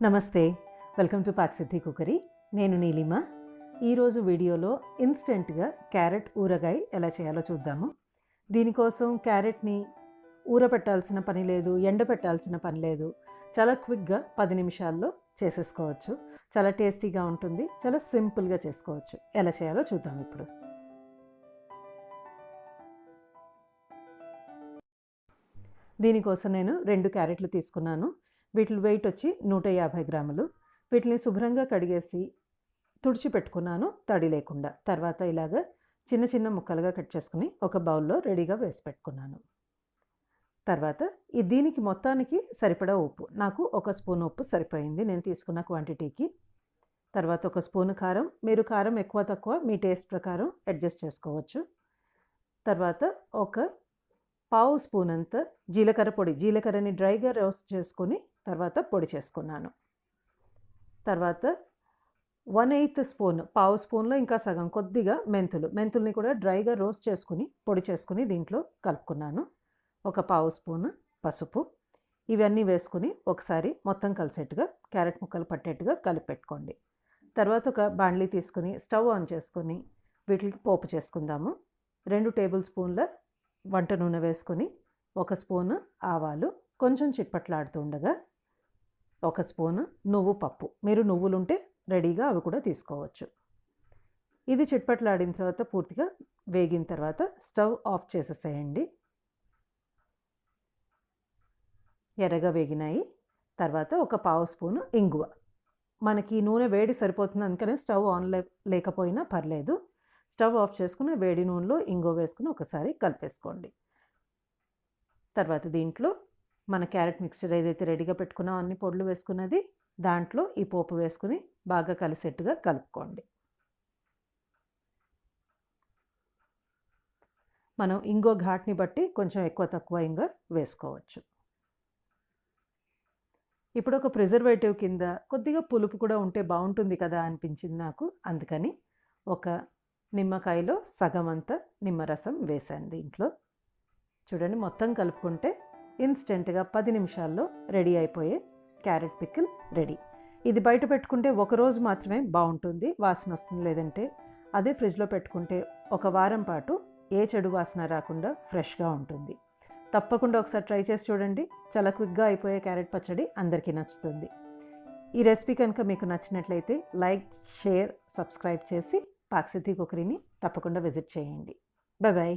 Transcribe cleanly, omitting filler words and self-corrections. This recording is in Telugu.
నమస్తే, వెల్కమ్ టు పాక్సిద్ధి కుకరీ. నేను నీలిమ. ఈరోజు వీడియోలో ఇన్స్టెంట్గా క్యారెట్ ఊరగాయ ఎలా చేయాలో చూద్దాము. దీనికోసం క్యారెట్ని ఊరపెట్టాల్సిన పని లేదు, ఎండబెట్టాల్సిన పని లేదు. చాలా క్విక్గా 10 నిమిషాల్లో చేసేసుకోవచ్చు. చాలా టేస్టీగా ఉంటుంది, చాలా సింపుల్గా చేసుకోవచ్చు. ఎలా చేయాలో చూద్దాం ఇప్పుడు. దీనికోసం నేను 2 క్యారెట్లు తీసుకున్నాను. వీటి వెయిట్ వచ్చి 150 గ్రాములు. వీటిని శుభ్రంగా కడిగేసి తుడిచిపెట్టుకున్నాను తడి లేకుండా. తర్వాత ఇలాగ చిన్న చిన్న ముక్కలుగా కట్ చేసుకుని ఒక బౌల్లో రెడీగా వేసి పెట్టుకున్నాను. తర్వాత దీనికి మొత్తానికి సరిపడా ఉప్పు, నాకు 1 స్పూన్ ఉప్పు సరిపోయింది నేను తీసుకున్న క్వాంటిటీకి. తర్వాత 1 స్పూన్ కారం, మీరు కారం ఎక్కువ తక్కువ మీ టేస్ట్ ప్రకారం అడ్జస్ట్ చేసుకోవచ్చు. తర్వాత ఒక పావు స్పూన్ అంత జీలకర్ర పొడి, జీలకర్రని డ్రైగా రోస్ట్ చేసుకొని తర్వాత పొడి చేసుకున్నాను. తర్వాత 1/8 స్పూన్, పావు స్పూన్లో ఇంకా సగం కొద్దిగా మెంతుల్ని కూడా డ్రైగా రోస్ట్ చేసుకుని పొడి చేసుకుని దీంట్లో కలుపుకున్నాను. ఒక పావు స్పూన్ పసుపు. ఇవన్నీ వేసుకుని ఒకసారి మొత్తం కలిసేట్టుగా క్యారెట్ ముక్కలు పట్టేట్టుగా కలిపి పెట్టుకోండి. తర్వాత ఒక బాండ్లీ తీసుకుని స్టవ్ ఆన్ చేసుకొని వీటికి పోపు చేసుకుందాము. 2 టేబుల్ స్పూన్ల వంట నూనె వేసుకొని 1 స్పూను ఆవాలు, కొంచెం చిట్పట్లాడుతూ ఉండగా 1 స్పూను నువ్వు పప్పు, మీరు నువ్వులుంటే రెడీగా అవి కూడా తీసుకోవచ్చు. ఇది చిట్పట్లాడిన తర్వాత పూర్తిగా వేగిన తర్వాత స్టవ్ ఆఫ్ చేసేసేయండి. ఎర్రగా వేగినాయి. తర్వాత ఒక పావు స్పూను ఇంగువ. మనకి నూనె వేడి సరిపోతుంది, అందుకనే స్టవ్ ఆన్ లేకపోయినా పర్లేదు. స్టవ్ ఆఫ్ చేసుకుని వేడి నూనెలో ఇంగువ వేసుకుని ఒకసారి కలిపేసుకోండి. తర్వాత దీంట్లో మన క్యారెట్ మిక్స్చర్ ఏదైతే రెడీగా పెట్టుకున్నామో అన్ని పొడులు వేసుకున్నది దాంట్లో ఈ పోపు వేసుకుని బాగా కలిసేట్టుగా కలుపుకోండి. మనం ఇంగో ఘాట్ని బట్టి కొంచెం ఎక్కువ తక్కువ ఇంగ వేసుకోవచ్చు. ఇప్పుడు ఒక ప్రిజర్వేటివ్ కింద కొద్దిగా పులుపు కూడా ఉంటే బాగుంటుంది కదా అనిపించింది నాకు. అందుకని ఒక నిమ్మకాయలో సగం అంతా నిమ్మరసం వేసాను దీంట్లో. చూడండి, మొత్తం కలుపుకుంటే ఇన్స్టెంట్గా 10 నిమిషాల్లో రెడీ అయిపోయే క్యారెట్ పికిల్ రెడీ. ఇది బయట పెట్టుకుంటే ఒకరోజు మాత్రమే బాగుంటుంది, వాసన వస్తుంది. లేదంటే అదే ఫ్రిడ్జ్లో పెట్టుకుంటే 1 వారం పాటు ఏ చెడు వాసన రాకుండా ఫ్రెష్గా ఉంటుంది. తప్పకుండా ఒకసారి ట్రై చేసి చూడండి. చాలా క్విక్గా అయిపోయే క్యారెట్ పచ్చడి అందరికీ నచ్చుతుంది. ఈ రెసిపీ కనుక మీకు నచ్చినట్లయితే లైక్, షేర్, సబ్స్క్రైబ్ చేసి పాక్సిద్ధి కుకరీని తప్పకుండా విజిట్ చేయండి. Bye bye.